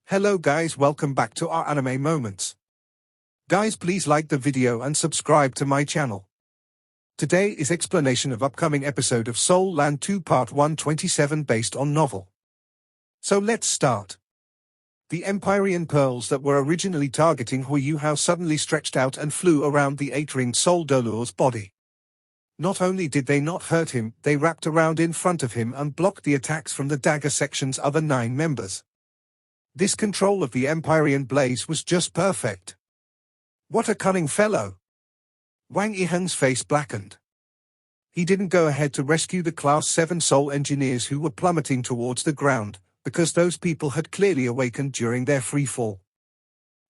Hello guys, welcome back to our anime moments. Guys, please like the video and subscribe to my channel. Today is explanation of upcoming episode of Soul Land 2 Part 127 based on novel. So let's start. The Empyrean pearls that were originally targeting Huiyuhao suddenly stretched out and flew around the 8-ringed Soul Doluor's body. Not only did they not hurt him, they wrapped around in front of him and blocked the attacks from the dagger section's other 9 members. This control of the Empyrean blaze was just perfect. What a cunning fellow! Wang Yiheng's face blackened. He didn't go ahead to rescue the Class 7 soul engineers who were plummeting towards the ground, because those people had clearly awakened during their free fall.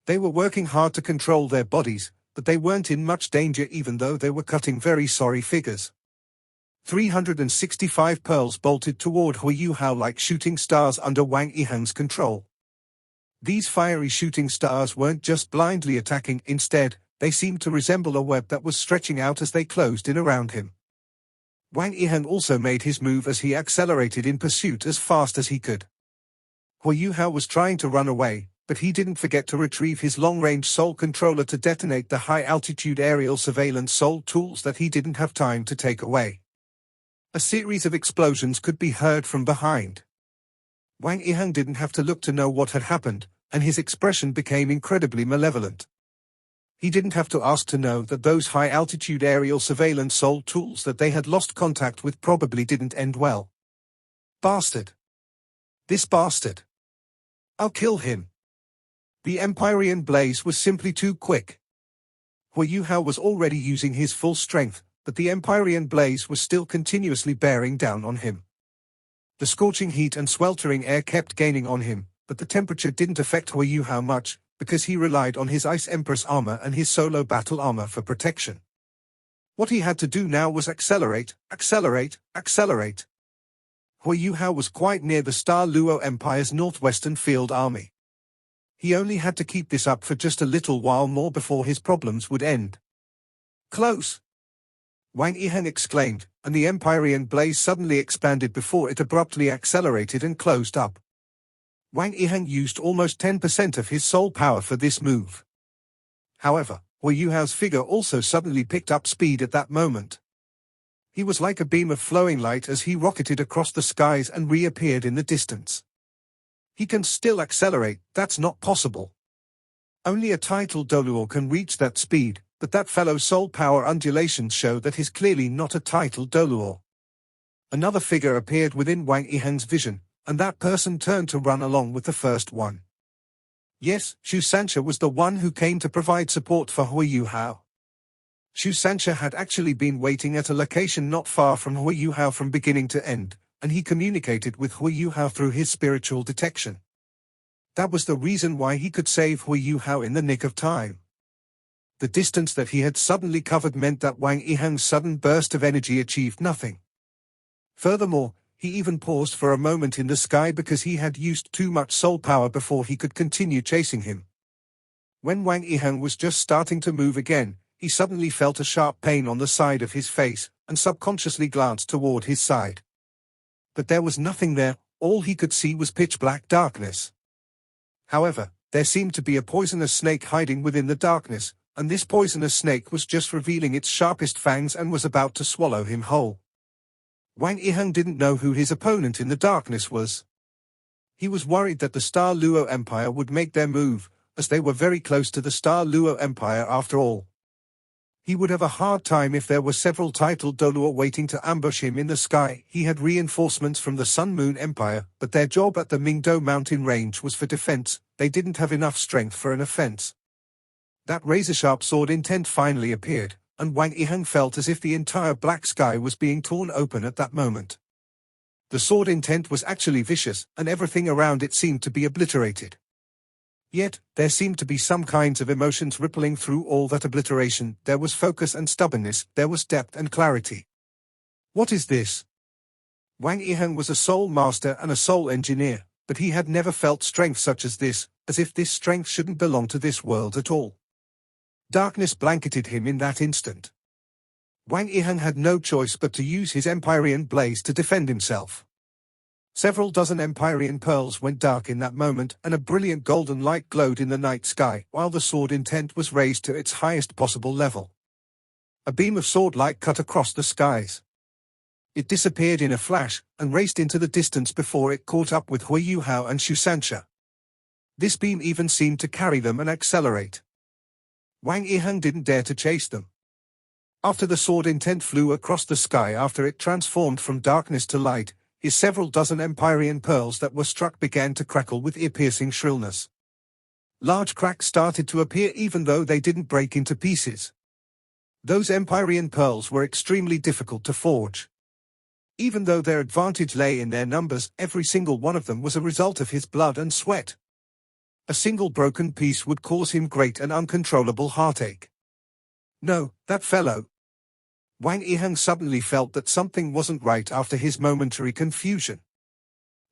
They were working hard to control their bodies, but they weren't in much danger even though they were cutting very sorry figures. 365 pearls bolted toward Huiyuhao like shooting stars under Wang Yiheng's control. These fiery shooting stars weren't just blindly attacking, instead, they seemed to resemble a web that was stretching out as they closed in around him. Wang Yiheng also made his move as he accelerated in pursuit as fast as he could. Huiyuhao was trying to run away, but he didn't forget to retrieve his long-range soul controller to detonate the high-altitude aerial surveillance soul tools that he didn't have time to take away. A series of explosions could be heard from behind. Wang Yiheng didn't have to look to know what had happened, and his expression became incredibly malevolent. He didn't have to ask to know that those high-altitude aerial surveillance soul tools that they had lost contact with probably didn't end well. Bastard! This bastard! I'll kill him! The Empyrean blaze was simply too quick. Huiyuhao was already using his full strength, but the Empyrean blaze was still continuously bearing down on him. The scorching heat and sweltering air kept gaining on him, but the temperature didn't affect Huiyuhao much, because he relied on his Ice Empress armor and his solo battle armor for protection. What he had to do now was accelerate, accelerate, accelerate. Huiyuhao was quite near the Star Luo Empire's northwestern field army. He only had to keep this up for just a little while more before his problems would end. Close! Wang Yiheng exclaimed, and the Empyrean blaze suddenly expanded before it abruptly accelerated and closed up. Wang Yiheng used almost 10% of his soul power for this move. However, Huiyuhao's figure also suddenly picked up speed at that moment. He was like a beam of flowing light as he rocketed across the skies and reappeared in the distance. He can still accelerate, that's not possible. Only a titled Doluor can reach that speed, but that fellow's soul power undulations show that he's clearly not a titled Doluor. Another figure appeared within Wang Yiheng's vision, and that person turned to run along with the first one. Yes, Shu Sancha was the one who came to provide support for Huiyuhao. Shu Sancha had actually been waiting at a location not far from Huiyuhao from beginning to end, and he communicated with Huiyuhao through his spiritual detection. That was the reason why he could save Huiyuhao in the nick of time. The distance that he had suddenly covered meant that Wang Yiheng's sudden burst of energy achieved nothing. Furthermore, he even paused for a moment in the sky because he had used too much soul power before he could continue chasing him. When Wang Yiheng was just starting to move again, he suddenly felt a sharp pain on the side of his face, and subconsciously glanced toward his side. But there was nothing there, all he could see was pitch-black darkness. However, there seemed to be a poisonous snake hiding within the darkness, and this poisonous snake was just revealing its sharpest fangs and was about to swallow him whole. Wang Yiheng didn't know who his opponent in the darkness was. He was worried that the Star Luo Empire would make their move, as they were very close to the Star Luo Empire after all. He would have a hard time if there were several titled Doluor waiting to ambush him in the sky. He had reinforcements from the Sun Moon Empire, but their job at the Mingdo mountain range was for defense. They didn't have enough strength for an offense. That razor-sharp sword intent finally appeared, and Wang Yiheng felt as if the entire black sky was being torn open at that moment. The sword intent was actually vicious, and everything around it seemed to be obliterated. Yet, there seemed to be some kinds of emotions rippling through all that obliteration. There was focus and stubbornness, there was depth and clarity. What is this? Wang Yiheng was a soul master and a soul engineer, but he had never felt strength such as this, as if this strength shouldn't belong to this world at all. Darkness blanketed him in that instant. Wang Yiheng had no choice but to use his Empyrean blaze to defend himself. Several dozen Empyrean pearls went dark in that moment, and a brilliant golden light glowed in the night sky, while the sword intent was raised to its highest possible level. A beam of sword light cut across the skies. It disappeared in a flash, and raced into the distance before it caught up with Hui Yuhao and Shusansha. This beam even seemed to carry them and accelerate. Wang Yiheng didn't dare to chase them. After the sword intent flew across the sky after it transformed from darkness to light, his several dozen Empyrean pearls that were struck began to crackle with ear-piercing shrillness. Large cracks started to appear even though they didn't break into pieces. Those Empyrean pearls were extremely difficult to forge. Even though their advantage lay in their numbers, every single one of them was a result of his blood and sweat. A single broken piece would cause him great and uncontrollable heartache. No, that fellow. Wang Yiheng suddenly felt that something wasn't right after his momentary confusion.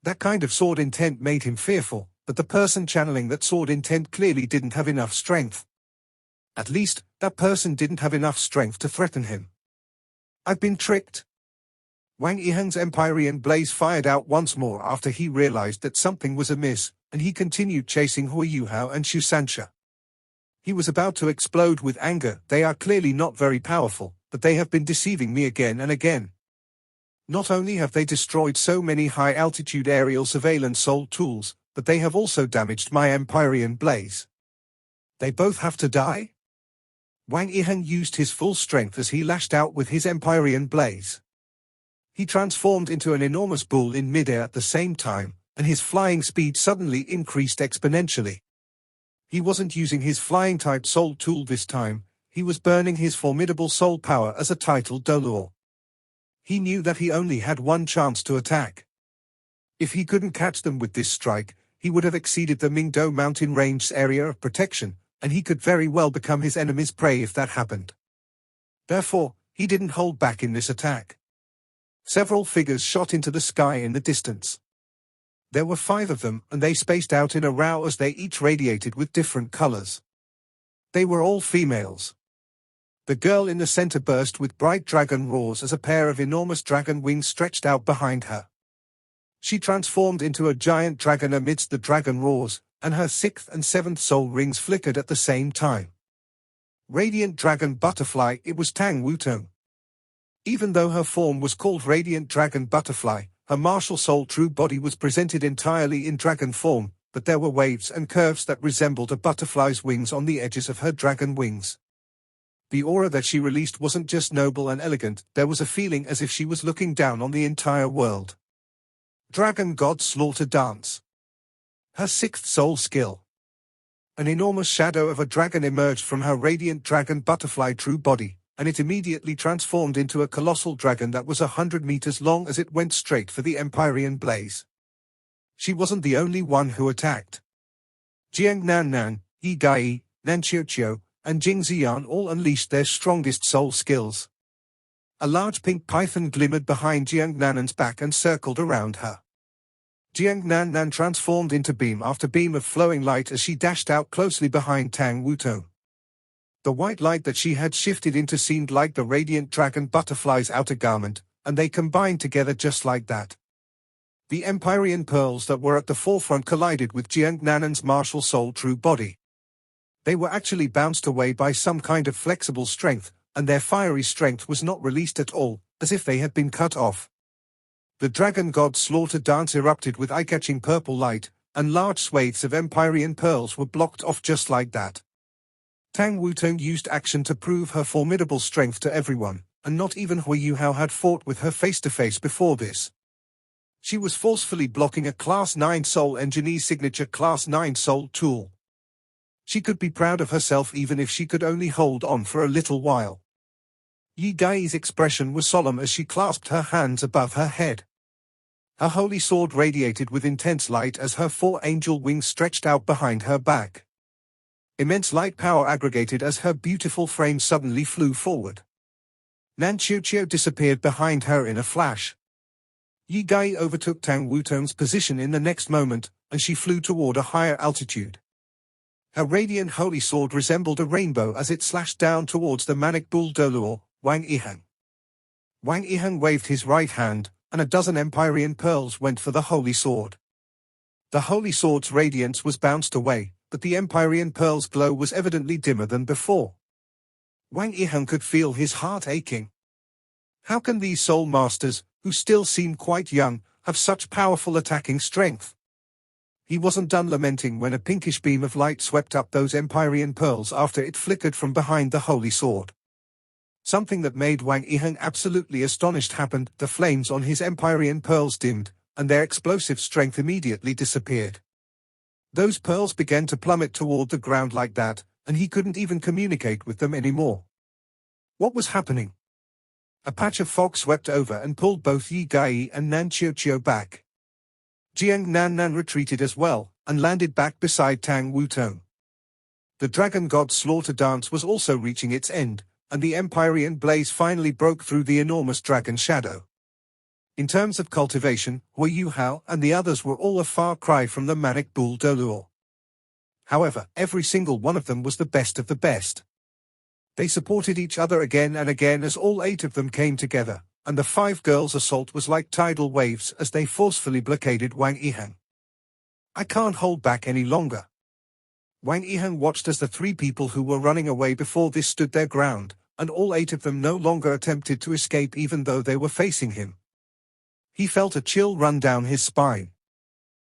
That kind of sword intent made him fearful, but the person channeling that sword intent clearly didn't have enough strength. At least, that person didn't have enough strength to threaten him. I've been tricked. Wang Yiheng's Empyrean blaze fired out once more after he realized that something was amiss, and he continued chasing Hui Yuhao and Shusansha. He was about to explode with anger. They are clearly not very powerful, but they have been deceiving me again and again. Not only have they destroyed so many high-altitude aerial surveillance soul tools, but they have also damaged my Empyrean blaze. They both have to die? Wang Yiheng used his full strength as he lashed out with his Empyrean blaze. He transformed into an enormous bull in midair at the same time, and his flying speed suddenly increased exponentially. He wasn't using his flying-type soul tool this time, he was burning his formidable soul power as a titled Doluo. He knew that he only had one chance to attack. If he couldn't catch them with this strike, he would have exceeded the Mingdo mountain range's area of protection, and he could very well become his enemy's prey if that happened. Therefore, he didn't hold back in this attack. Several figures shot into the sky in the distance. There were 5 of them, and they spaced out in a row as they each radiated with different colors. They were all females. The girl in the center burst with bright dragon roars as a pair of enormous dragon wings stretched out behind her. She transformed into a giant dragon amidst the dragon roars, and her 6th and 7th soul rings flickered at the same time. Radiant Dragon Butterfly, it was Tang Wutong. Even though her form was called Radiant Dragon Butterfly, her martial soul true body was presented entirely in dragon form, but there were waves and curves that resembled a butterfly's wings on the edges of her dragon wings. The aura that she released wasn't just noble and elegant, there was a feeling as if she was looking down on the entire world. Dragon God Slaughter Dance. Her 6th soul skill. An enormous shadow of a dragon emerged from her Radiant Dragon Butterfly true body, and it immediately transformed into a colossal dragon that was 100 meters long as it went straight for the Empyrean blaze. She wasn't the only one who attacked. Jiang Nannan, Yi Gai, Nan Qiuqiu, and Jing Ziyan all unleashed their strongest soul skills. A large pink python glimmered behind Jiang Nannan's back and circled around her. Jiang Nannan transformed into beam after beam of flowing light as she dashed out closely behind Tang Wutong. The white light that she had shifted into seemed like the Radiant Dragon Butterfly's outer garment, and they combined together just like that. The Empyrean pearls that were at the forefront collided with Jiang Nannan's martial soul true body. They were actually bounced away by some kind of flexible strength, and their fiery strength was not released at all, as if they had been cut off. The Dragon God Slaughter Dance erupted with eye-catching purple light, and large swathes of Empyrean pearls were blocked off just like that. Tang Wutong used action to prove her formidable strength to everyone, and not even Hui Yuhao had fought with her face-to-face before this. She was forcefully blocking a Class 9 Soul Engineer's signature Class 9 Soul tool. She could be proud of herself even if she could only hold on for a little while. Yi Gai's expression was solemn as she clasped her hands above her head. Her holy sword radiated with intense light as her 4 angel wings stretched out behind her back. Immense light power aggregated as her beautiful frame suddenly flew forward. Nan Qiuqiu disappeared behind her in a flash. Yi Gai overtook Tang Wutong's position in the next moment, and she flew toward a higher altitude. Her radiant holy sword resembled a rainbow as it slashed down towards the manic bull Doluo, Wang Yiheng. Wang Yiheng waved his right hand, and a dozen Empyrean pearls went for the holy sword. The holy sword's radiance was bounced away, but the Empyrean pearl's glow was evidently dimmer than before. Wang Yiheng could feel his heart aching. How can these soul masters, who still seem quite young, have such powerful attacking strength? He wasn't done lamenting when a pinkish beam of light swept up those Empyrean pearls after it flickered from behind the holy sword. Something that made Wang Yiheng absolutely astonished happened. The flames on his Empyrean pearls dimmed, and their explosive strength immediately disappeared. Those pearls began to plummet toward the ground like that, and he couldn't even communicate with them anymore. What was happening? A patch of fog swept over and pulled both Yi Gai and Nan Qiuqiu back. Jiang Nan retreated as well, and landed back beside Tang Wutong. The Dragon God's slaughter dance was also reaching its end, and the Empyrean blaze finally broke through the enormous dragon shadow. In terms of cultivation, Hui Yuhao and the others were all a far cry from the manic Bull de Luo. However, every single one of them was the best of the best. They supported each other again and again as all 8 of them came together, and the 5 girls' assault was like tidal waves as they forcefully blockaded Wang Yiheng. I can't hold back any longer. Wang Yiheng watched as the 3 people who were running away before this stood their ground, and all 8 of them no longer attempted to escape even though they were facing him. He felt a chill run down his spine.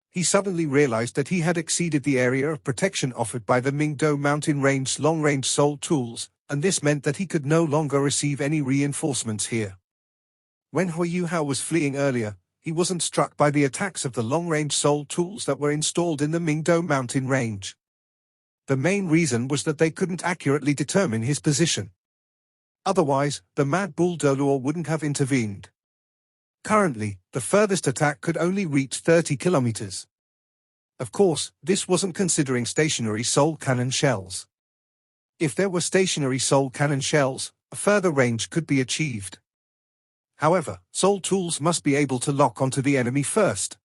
He suddenly realized that he had exceeded the area of protection offered by the Mingdou Mountain Range's long-range soul tools, and this meant that he could no longer receive any reinforcements here. When Hui Yuhao was fleeing earlier, he wasn't struck by the attacks of the long-range soul tools that were installed in the Mingdou Mountain Range. The main reason was that they couldn't accurately determine his position. Otherwise, the Mad Bull de Luo wouldn't have intervened. Currently, the furthest attack could only reach 30 kilometers. Of course, this wasn't considering stationary soul cannon shells. If there were stationary soul cannon shells, a further range could be achieved. However, soul tools must be able to lock onto the enemy first.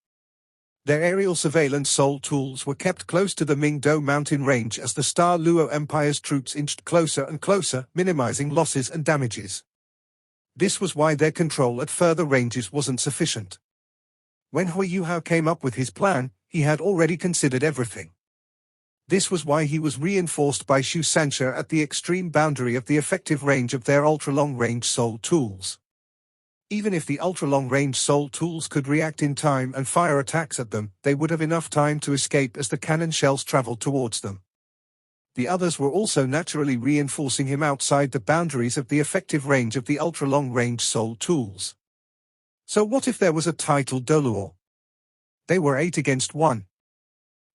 Their aerial surveillance soul tools were kept close to the Mingdou Mountain Range as the Star Luo Empire's troops inched closer and closer, minimizing losses and damages. This was why their control at further ranges wasn't sufficient. When Hui Yuhao came up with his plan, he had already considered everything. This was why he was reinforced by Xu Sanxia at the extreme boundary of the effective range of their ultra-long-range soul tools. Even if the ultra-long-range soul tools could react in time and fire attacks at them, they would have enough time to escape as the cannon shells traveled towards them. The others were also naturally reinforcing him outside the boundaries of the effective range of the ultra-long-range soul tools. So what if there was a title de Luo? They were 8 against 1.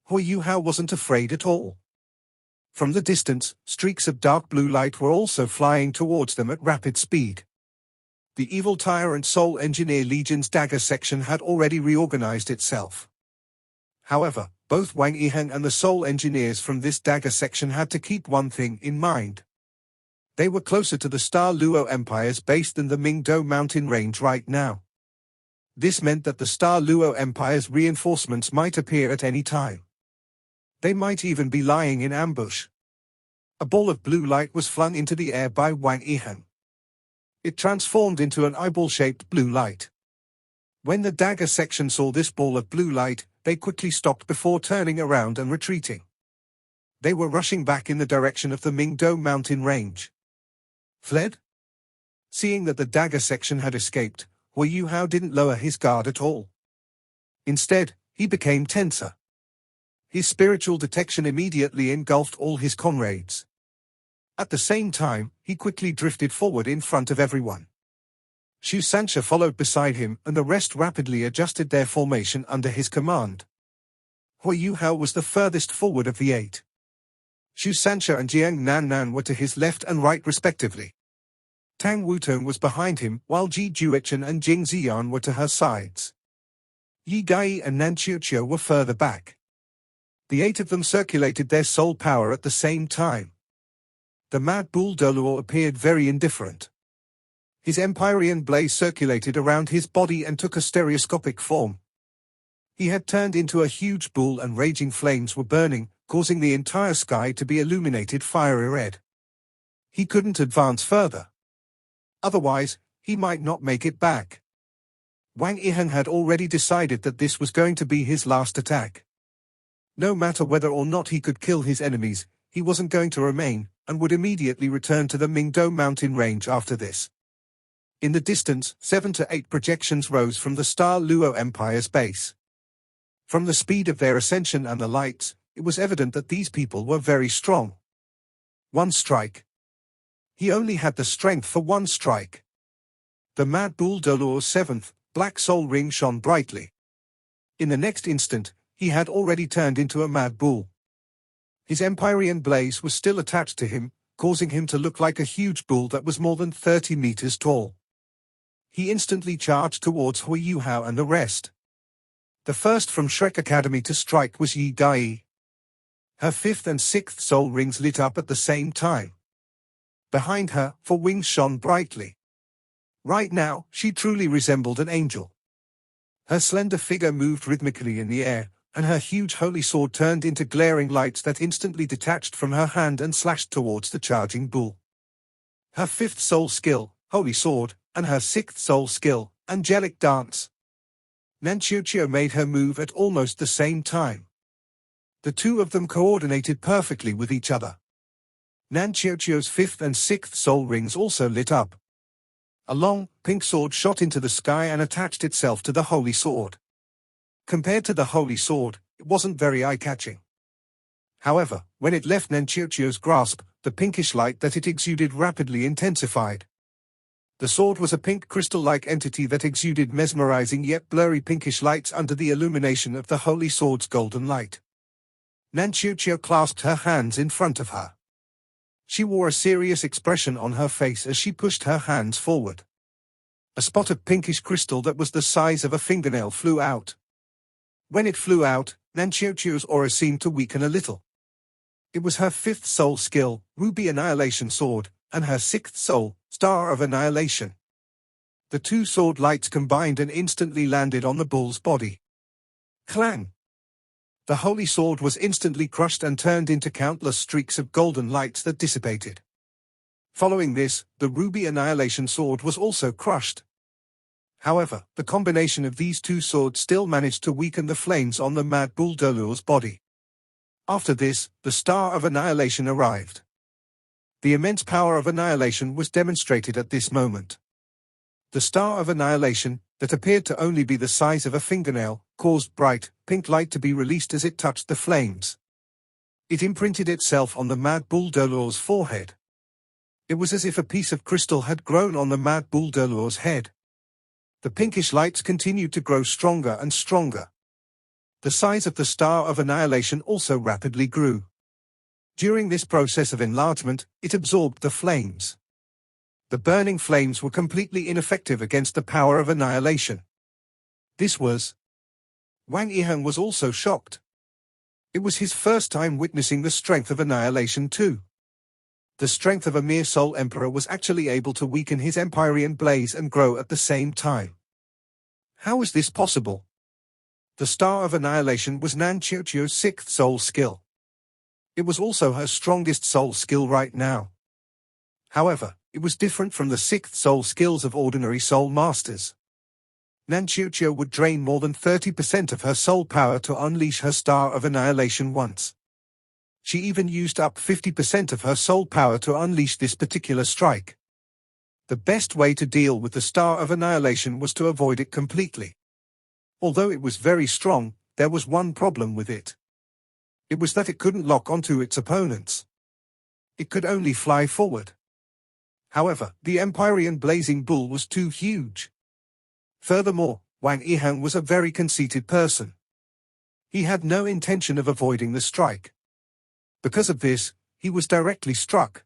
Hui Yuhao wasn't afraid at all. From the distance, streaks of dark blue light were also flying towards them at rapid speed. The evil tyrant Soul Engineer Legion's dagger section had already reorganized itself. However, both Wang Yiheng and the Soul Engineers from this dagger section had to keep one thing in mind. They were closer to the Star Luo Empire's base than the Mingdou Mountain Range right now. This meant that the Star Luo Empire's reinforcements might appear at any time. They might even be lying in ambush. A ball of blue light was flung into the air by Wang Yiheng. It transformed into an eyeball-shaped blue light. When the dagger section saw this ball of blue light, they quickly stopped before turning around and retreating. They were rushing back in the direction of the Mingdou Mountain Range. Fled? Seeing that the dagger section had escaped, Hui Yuhao didn't lower his guard at all. Instead, he became tenser. His spiritual detection immediately engulfed all his comrades. At the same time, he quickly drifted forward in front of everyone. Xu Sanxia followed beside him, and the rest rapidly adjusted their formation under his command. Hui Yuhao was the furthest forward of the 8. Xu Sanxia and Jiang Nan were to his left and right respectively. Tang Wutong was behind him, while Ji Juechen and Jing Ziyan were to her sides. Yi Gai and Nan Qiuqiu were further back. The 8 of them circulated their soul power at the same time. The Mad Bull de Luo appeared very indifferent. His Empyrean blaze circulated around his body and took a stereoscopic form. He had turned into a huge bull and raging flames were burning, causing the entire sky to be illuminated fiery red. He couldn't advance further. Otherwise, he might not make it back. Wang Yiheng had already decided that this was going to be his last attack. No matter whether or not he could kill his enemies, he wasn't going to remain, and would immediately return to the Mingdo mountain range after this. In the distance, 7 to 8 projections rose from the Star Luo Empire's base. From the speed of their ascension and the lights, it was evident that these people were very strong. One strike. He only had the strength for one strike. The Mad Bull Dolor's 7th, Black Soul Ring shone brightly. In the next instant, he had already turned into a Mad Bull. His Empyrean blaze was still attached to him, causing him to look like a huge bull that was more than 30 meters tall. He instantly charged towards Hui Yuhao and the rest. The first from Shrek Academy to strike was Yi Dai. Her 5th and 6th soul rings lit up at the same time. Behind her, 4 wings shone brightly. Right now, she truly resembled an angel. Her slender figure moved rhythmically in the air, and her huge holy sword turned into glaring lights that instantly detached from her hand and slashed towards the charging bull. Her 5th soul skill, Holy Sword, and her 6th soul skill, Angelic Dance. Nanqiuqiu made her move at almost the same time. The two of them coordinated perfectly with each other. Nanqiuqiu's 5th and 6th soul rings also lit up. A long, pink sword shot into the sky and attached itself to the Holy Sword. Compared to the Holy Sword, it wasn't very eye-catching. However, when it left Nanqiuqiu's grasp, the pinkish light that it exuded rapidly intensified. The sword was a pink crystal-like entity that exuded mesmerizing yet blurry pinkish lights under the illumination of the Holy Sword's golden light. Nanqiuqiu clasped her hands in front of her. She wore a serious expression on her face as she pushed her hands forward. A spot of pinkish crystal that was the size of a fingernail flew out. When it flew out, Nanqiuqiu's aura seemed to weaken a little. It was her 5th soul skill, Ruby Annihilation Sword, and her 6th soul, Star of Annihilation. The two sword lights combined and instantly landed on the bull's body. Clang! The holy sword was instantly crushed and turned into countless streaks of golden lights that dissipated. Following this, the Ruby Annihilation Sword was also crushed. However, the combination of these two swords still managed to weaken the flames on the Mad Bull Dolor's body. After this, the Star of Annihilation arrived. The immense power of annihilation was demonstrated at this moment. The Star of Annihilation, that appeared to only be the size of a fingernail, caused bright, pink light to be released as it touched the flames. It imprinted itself on the Mad Bull Dolor's forehead. It was as if a piece of crystal had grown on the Mad Bull Dolor's head. The pinkish lights continued to grow stronger and stronger. The size of the Star of Annihilation also rapidly grew. During this process of enlargement, it absorbed the flames. The burning flames were completely ineffective against the power of annihilation. This was... Wang Yiheng was also shocked. It was his first time witnessing the strength of annihilation too. The strength of a mere soul emperor was actually able to weaken his Empyrean blaze and grow at the same time. How is this possible? The Star of Annihilation was Nanqiuqiu's 6th soul skill. It was also her strongest soul skill right now. However, it was different from the 6th soul skills of ordinary soul masters. Nanqiuqiu would drain more than 30% of her soul power to unleash her Star of Annihilation once. She even used up 50% of her soul power to unleash this particular strike. The best way to deal with the Star of Annihilation was to avoid it completely. Although it was very strong, there was one problem with it. It was that it couldn't lock onto its opponents. It could only fly forward. However, the Empyrean Blazing Bull was too huge. Furthermore, Wang Yiheng was a very conceited person. He had no intention of avoiding the strike. Because of this, he was directly struck.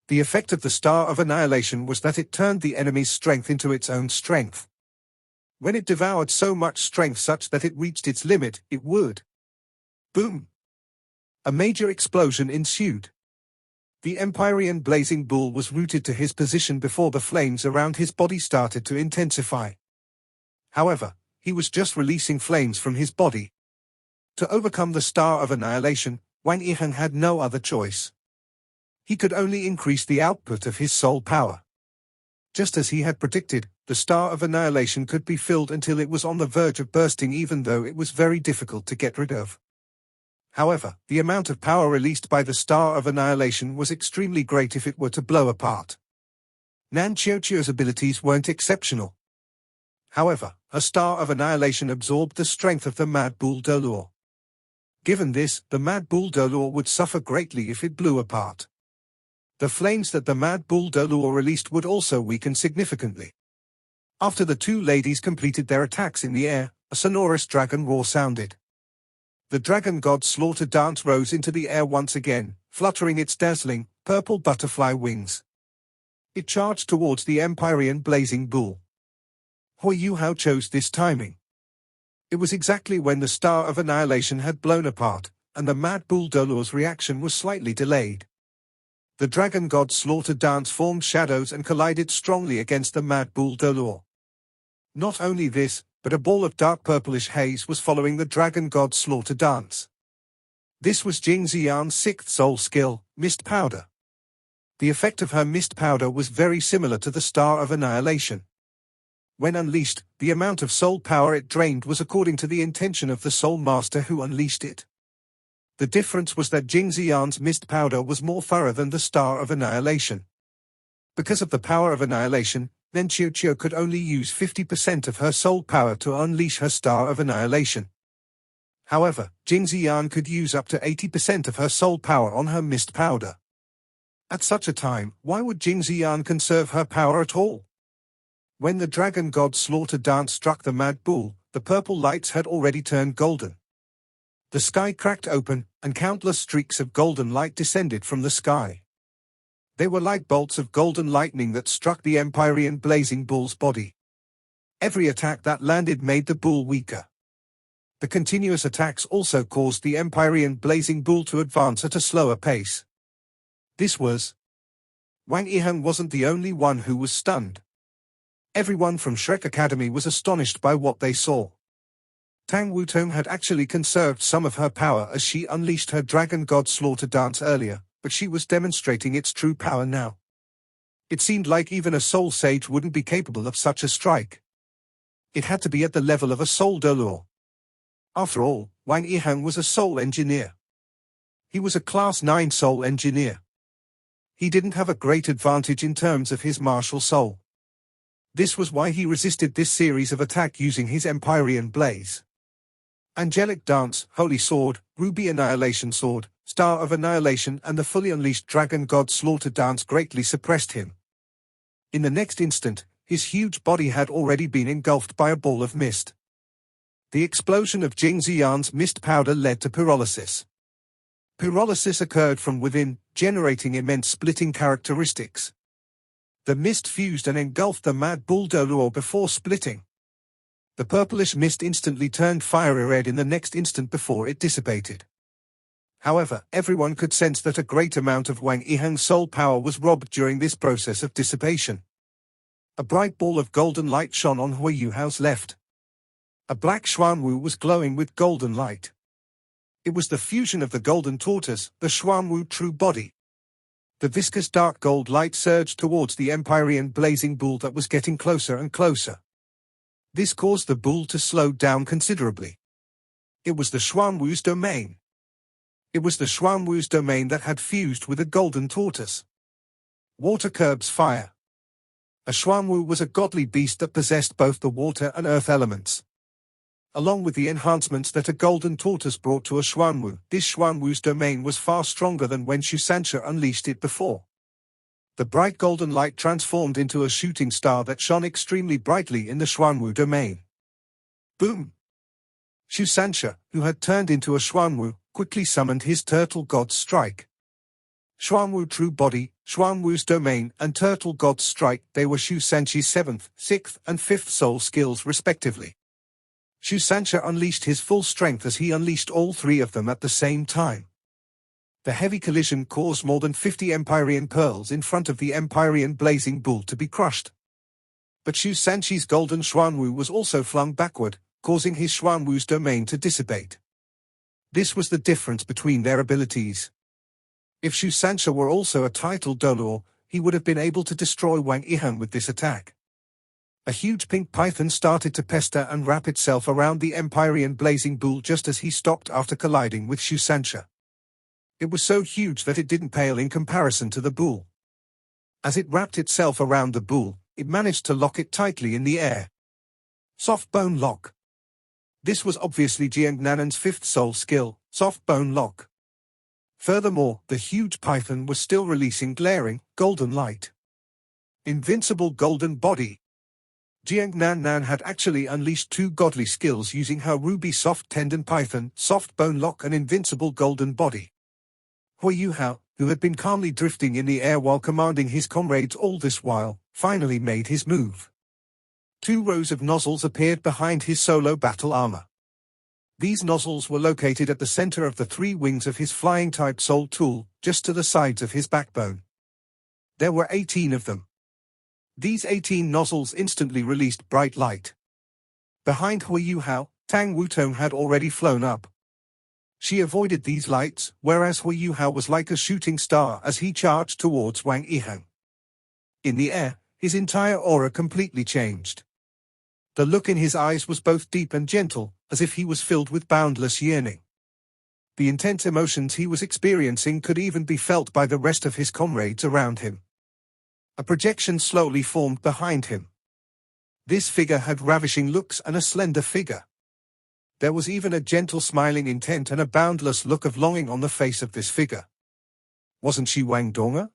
The effect of the Star of Annihilation was that it turned the enemy's strength into its own strength. When it devoured so much strength such that it reached its limit, it would. Boom! A major explosion ensued. The Empyrean Blazing Bull was rooted to his position before the flames around his body started to intensify. However, he was just releasing flames from his body. To overcome the Star of Annihilation, Wang Yiheng had no other choice. He could only increase the output of his soul power. Just as he had predicted, the Star of Annihilation could be filled until it was on the verge of bursting, even though it was very difficult to get rid of. However, the amount of power released by the Star of Annihilation was extremely great if it were to blow apart. Nan Qiuqiu's abilities weren't exceptional. However, her Star of Annihilation absorbed the strength of the Mad Bull Dolor. Given this, the Mad Bull Dolor would suffer greatly if it blew apart. The flames that the Mad Bull Dolor released would also weaken significantly. After the two ladies completed their attacks in the air, a sonorous dragon roar sounded. The dragon god Slaughter Dance rose into the air once again, fluttering its dazzling, purple butterfly wings. It charged towards the Empyrean blazing bull. Huo Yuhao chose this timing. It was exactly when the Star of Annihilation had blown apart, and the Mad Bull Dolor's reaction was slightly delayed. The dragon god Slaughter Dance formed shadows and collided strongly against the Mad Bull Dolor. Not only this, but a ball of dark purplish haze was following the dragon god Slaughter Dance. This was Jing Ziyan's sixth soul skill, Mist Powder. The effect of her mist powder was very similar to the Star of Annihilation. When unleashed, the amount of soul power it drained was according to the intention of the Soul Master who unleashed it. The difference was that Jing Ziyan's mist powder was more thorough than the Star of Annihilation. Because of the power of annihilation, Nan Qiuqiu could only use 50% of her soul power to unleash her Star of Annihilation. However, Jing Ziyan could use up to 80% of her soul power on her mist powder. At such a time, why would Jing Ziyan conserve her power at all? When the dragon god Slaughter Dance struck the Mad Bull, the purple lights had already turned golden. The sky cracked open, and countless streaks of golden light descended from the sky. They were like bolts of golden lightning that struck the Empyrean blazing bull's body. Every attack that landed made the bull weaker. The continuous attacks also caused the Empyrean blazing bull to advance at a slower pace. This was... Wang Yiheng wasn't the only one who was stunned. Everyone from Shrek Academy was astonished by what they saw. Tang Wutong had actually conserved some of her power as she unleashed her dragon god Slaughter Dance earlier, but she was demonstrating its true power now. It seemed like even a soul sage wouldn't be capable of such a strike. It had to be at the level of a soul dolor. After all, Wang Yiheng was a soul engineer. He was a class 9 soul engineer. He didn't have a great advantage in terms of his martial soul. This was why he resisted this series of attack using his Empyrean Blaze. Angelic Dance, Holy Sword, Ruby Annihilation Sword, Star of Annihilation and the fully unleashed Dragon God Slaughter Dance greatly suppressed him. In the next instant, his huge body had already been engulfed by a ball of mist. The explosion of Jing Ziyan's mist powder led to pyrolysis. Pyrolysis occurred from within, generating immense splitting characteristics. The mist fused and engulfed the Mad Bull Dolor before splitting. The purplish mist instantly turned fiery red in the next instant before it dissipated. However, everyone could sense that a great amount of Wang Yiheng's soul power was robbed during this process of dissipation. A bright ball of golden light shone on Huo Yuhao's left. A black Xuanwu was glowing with golden light. It was the fusion of the golden tortoise, the Xuanwu true body. The viscous dark gold light surged towards the Empyrean blazing bull that was getting closer and closer. This caused the bull to slow down considerably. It was the Xuanwu's domain. It was the Xuanwu's domain that had fused with a golden tortoise. Water curbs fire. A Xuanwu was a godly beast that possessed both the water and earth elements. Along with the enhancements that a golden tortoise brought to a Xuanwu, this Xuanwu's domain was far stronger than when Xusanxia unleashed it before. The bright golden light transformed into a shooting star that shone extremely brightly in the Xuanwu domain. Boom! Xusanxia, who had turned into a Xuanwu, quickly summoned his Turtle God's Strike. Xuanwu True Body, Xuanwu's Domain, and Turtle God's Strike, they were Xusanxi's 7th, 6th, and 5th soul skills respectively. Xusanxia unleashed his full strength as he unleashed all three of them at the same time. The heavy collision caused more than 50 Empyrean pearls in front of the Empyrean blazing bull to be crushed. But Xusanxi's golden Xuanwu was also flung backward, causing his Xuanwu's domain to dissipate. This was the difference between their abilities. If Xusanxia were also a title dolor, he would have been able to destroy Wang Yiheng with this attack. A huge pink python started to pester and wrap itself around the Empyrean blazing bull just as he stopped after colliding with Shu Sanxia. It was so huge that it didn't pale in comparison to the bull. As it wrapped itself around the bull, it managed to lock it tightly in the air. Soft bone lock. This was obviously Jiang Nanan's fifth soul skill, soft bone lock. Furthermore, the huge python was still releasing glaring, golden light. Invincible golden body. Jiang Nanan had actually unleashed two godly skills using her ruby soft tendon python, soft bone lock and invincible golden body. Hui Yuhao, who had been calmly drifting in the air while commanding his comrades all this while, finally made his move. Two rows of nozzles appeared behind his solo battle armor. These nozzles were located at the center of the three wings of his flying-type soul tool, just to the sides of his backbone. There were 18 of them. These 18 nozzles instantly released bright light. Behind Hui Yuhao, Tang Wutong had already flown up. She avoided these lights, whereas Hui Yuhao was like a shooting star as he charged towards Wang Yiheng. In the air, his entire aura completely changed. The look in his eyes was both deep and gentle, as if he was filled with boundless yearning. The intense emotions he was experiencing could even be felt by the rest of his comrades around him. A projection slowly formed behind him. This figure had ravishing looks and a slender figure. There was even a gentle smiling intent and a boundless look of longing on the face of this figure. Wasn't she Wang Donga?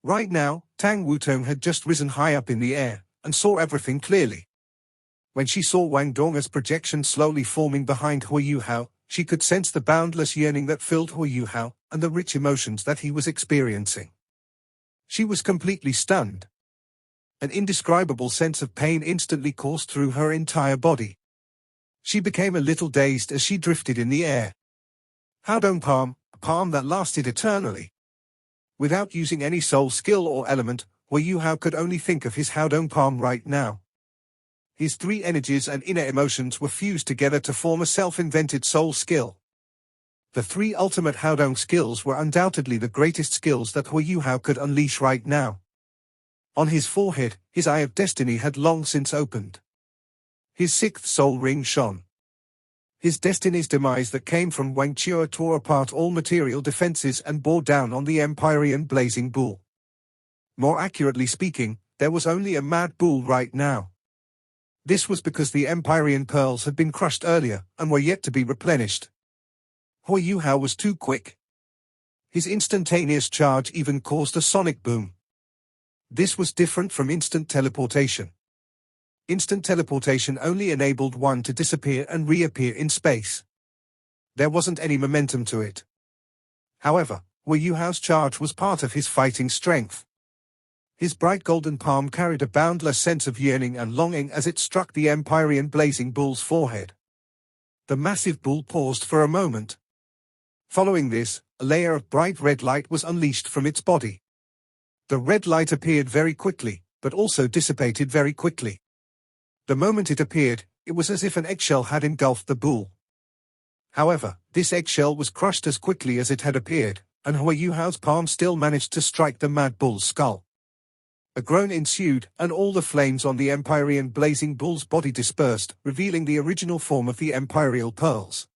Right now, Tang Wutong had just risen high up in the air, and saw everything clearly. When she saw Wang Donga's projection slowly forming behind Hui Yuhao, she could sense the boundless yearning that filled Hui Yuhao, and the rich emotions that he was experiencing. She was completely stunned. An indescribable sense of pain instantly coursed through her entire body. She became a little dazed as she drifted in the air. Haodong Palm, a palm that lasted eternally. Without using any soul skill or element, Hui Yuhao could only think of his Haodong Palm right now. His three energies and inner emotions were fused together to form a self-invented soul skill. The three ultimate Haodong skills were undoubtedly the greatest skills that Hui Yuhao could unleash right now. On his forehead, his Eye of Destiny had long since opened. His sixth soul ring shone. His destiny's demise that came from Wang Chua tore apart all material defenses and bore down on the Empyrean blazing bull. More accurately speaking, there was only a mad bull right now. This was because the Empyrean pearls had been crushed earlier, and were yet to be replenished. Hui Yuhao was too quick. His instantaneous charge even caused a sonic boom. This was different from instant teleportation. Instant teleportation only enabled one to disappear and reappear in space. There wasn't any momentum to it. However, Hui Yuhao's charge was part of his fighting strength. His bright golden palm carried a boundless sense of yearning and longing as it struck the Empyrean blazing bull's forehead. The massive bull paused for a moment. Following this, a layer of bright red light was unleashed from its body. The red light appeared very quickly, but also dissipated very quickly. The moment it appeared, it was as if an eggshell had engulfed the bull. However, this eggshell was crushed as quickly as it had appeared, and Hui Yuhao's palm still managed to strike the mad bull's skull. A groan ensued, and all the flames on the Empyrean blazing bull's body dispersed, revealing the original form of the Empyreal pearls.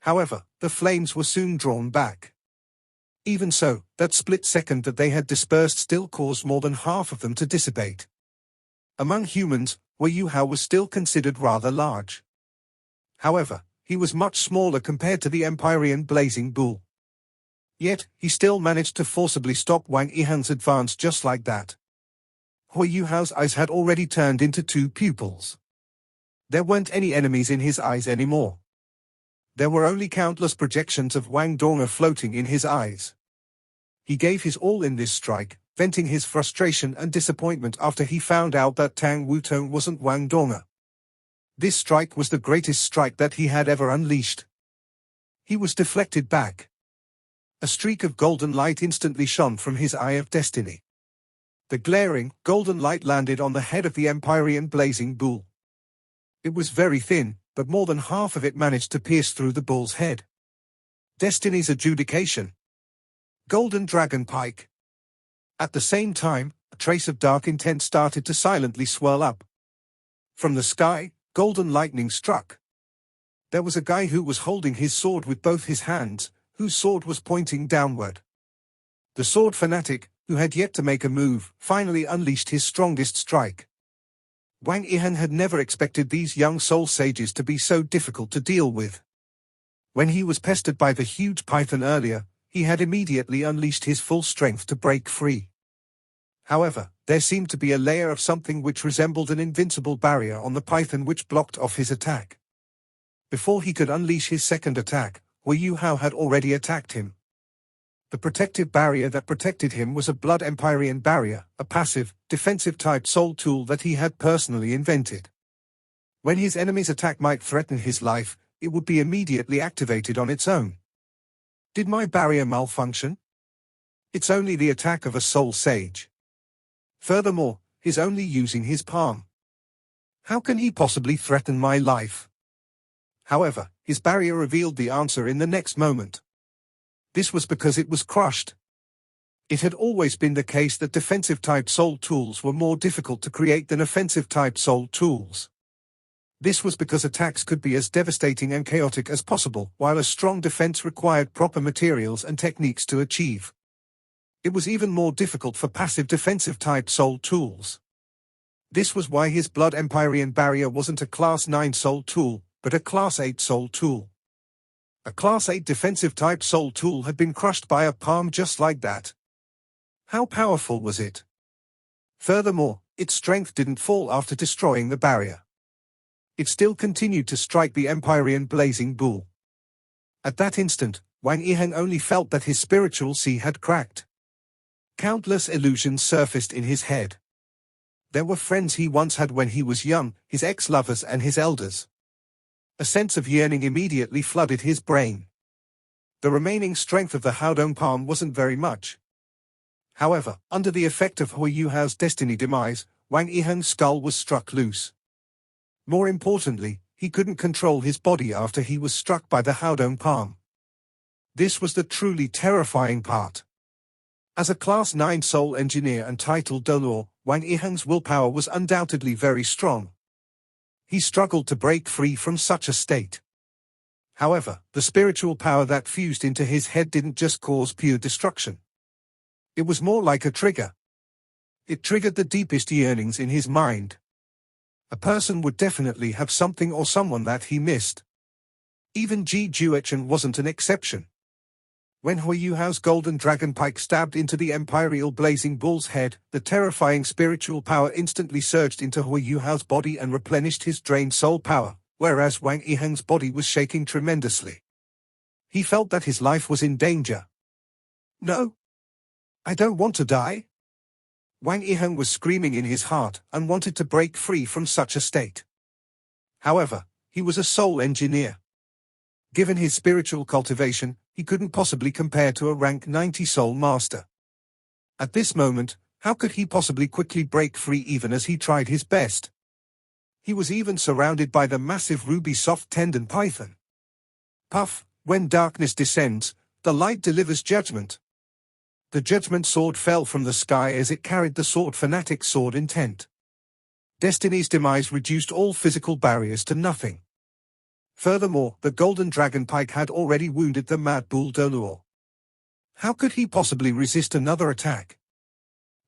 However, the flames were soon drawn back. Even so, that split second that they had dispersed still caused more than half of them to dissipate. Among humans, Hui Yuhao was still considered rather large. However, he was much smaller compared to the Empyrean blazing bull. Yet, he still managed to forcibly stop Wang Yiheng's advance just like that. Hui Yuhao's eyes had already turned into two pupils. There weren't any enemies in his eyes anymore. There were only countless projections of Wang Donga floating in his eyes. He gave his all in this strike, venting his frustration and disappointment after he found out that Tang Wutong wasn't Wang Donga. This strike was the greatest strike that he had ever unleashed. He was deflected back. A streak of golden light instantly shone from his Eye of Destiny. The glaring, golden light landed on the head of the Empyrean blazing bull. It was very thin, but more than half of it managed to pierce through the bull's head. Destiny's adjudication. Golden Dragon Pike. At the same time, a trace of dark intent started to silently swirl up. From the sky, golden lightning struck. There was a guy who was holding his sword with both his hands, whose sword was pointing downward. The sword fanatic, who had yet to make a move, finally unleashed his strongest strike. Wang Yihan had never expected these young soul sages to be so difficult to deal with. When he was pestered by the huge python earlier, he had immediately unleashed his full strength to break free. However, there seemed to be a layer of something which resembled an invincible barrier on the python which blocked off his attack. Before he could unleash his second attack, Hu Hao had already attacked him. The protective barrier that protected him was a Blood Empyrean barrier, a passive, defensive-type soul tool that he had personally invented. When his enemy's attack might threaten his life, it would be immediately activated on its own. Did my barrier malfunction? It's only the attack of a soul sage. Furthermore, he's only using his palm. How can he possibly threaten my life? However, his barrier revealed the answer in the next moment. This was because it was crushed. It had always been the case that defensive-type soul tools were more difficult to create than offensive-type soul tools. This was because attacks could be as devastating and chaotic as possible, while a strong defense required proper materials and techniques to achieve. It was even more difficult for passive defensive-type soul tools. This was why his Blood Empyrean barrier wasn't a Class 9 soul tool, but a Class 8 soul tool. A Class 8 defensive-type soul tool had been crushed by a palm just like that. How powerful was it? Furthermore, its strength didn't fall after destroying the barrier. It still continued to strike the Empyrean blazing bull. At that instant, Wang Yihan only felt that his spiritual sea had cracked. Countless illusions surfaced in his head. There were friends he once had when he was young, his ex-lovers and his elders. A sense of yearning immediately flooded his brain. The remaining strength of the Haodong Palm wasn't very much. However, under the effect of Hu Hao's destiny demise, Wang Yihan's skull was struck loose. More importantly, he couldn't control his body after he was struck by the Haodong Palm. This was the truly terrifying part. As a Class 9 soul engineer and titled Dolor, Wang Yihan's willpower was undoubtedly very strong. He struggled to break free from such a state. However, the spiritual power that fused into his head didn't just cause pure destruction. It was more like a trigger. It triggered the deepest yearnings in his mind. A person would definitely have something or someone that he missed. Even Ji Juechen wasn't an exception. When Hu Hao's golden dragon pike stabbed into the imperial blazing bull's head, the terrifying spiritual power instantly surged into Hu Hao's body and replenished his drained soul power, whereas Wang Yihan's body was shaking tremendously. He felt that his life was in danger. No. I don't want to die. Wang Yihan was screaming in his heart and wanted to break free from such a state. However, he was a soul engineer. Given his spiritual cultivation, he couldn't possibly compare to a rank 90 soul master. At this moment, how could he possibly quickly break free even as he tried his best? He was even surrounded by the massive ruby soft tendon python. Puff, when darkness descends, the light delivers judgment. The judgment sword fell from the sky as it carried the sword fanatic's sword intent. Destiny's demise reduced all physical barriers to nothing. Furthermore, the golden dragon pike had already wounded the mad bull Dolor. How could he possibly resist another attack?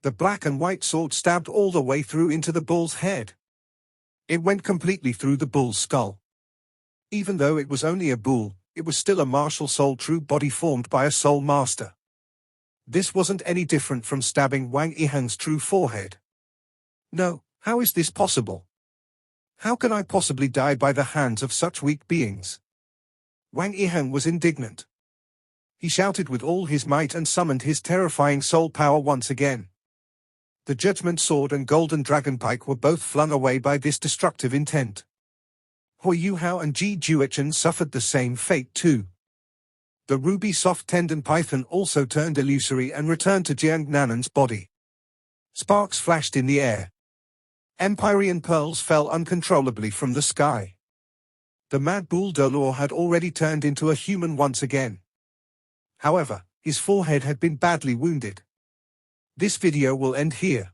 The black and white sword stabbed all the way through into the bull's head. It went completely through the bull's skull. Even though it was only a bull, it was still a martial soul true body formed by a soul master. This wasn't any different from stabbing Wang Yihan's true forehead. No, how is this possible? How can I possibly die by the hands of such weak beings? Wang Yihan was indignant. He shouted with all his might and summoned his terrifying soul power once again. The judgment sword and golden dragon pike were both flung away by this destructive intent. Hu Hao and Ji Juechen suffered the same fate too. The ruby soft tendon python also turned illusory and returned to Jiang Nanan's body. Sparks flashed in the air. Empyrean pearls fell uncontrollably from the sky. The mad bull Dolor had already turned into a human once again. However, his forehead had been badly wounded. This video will end here.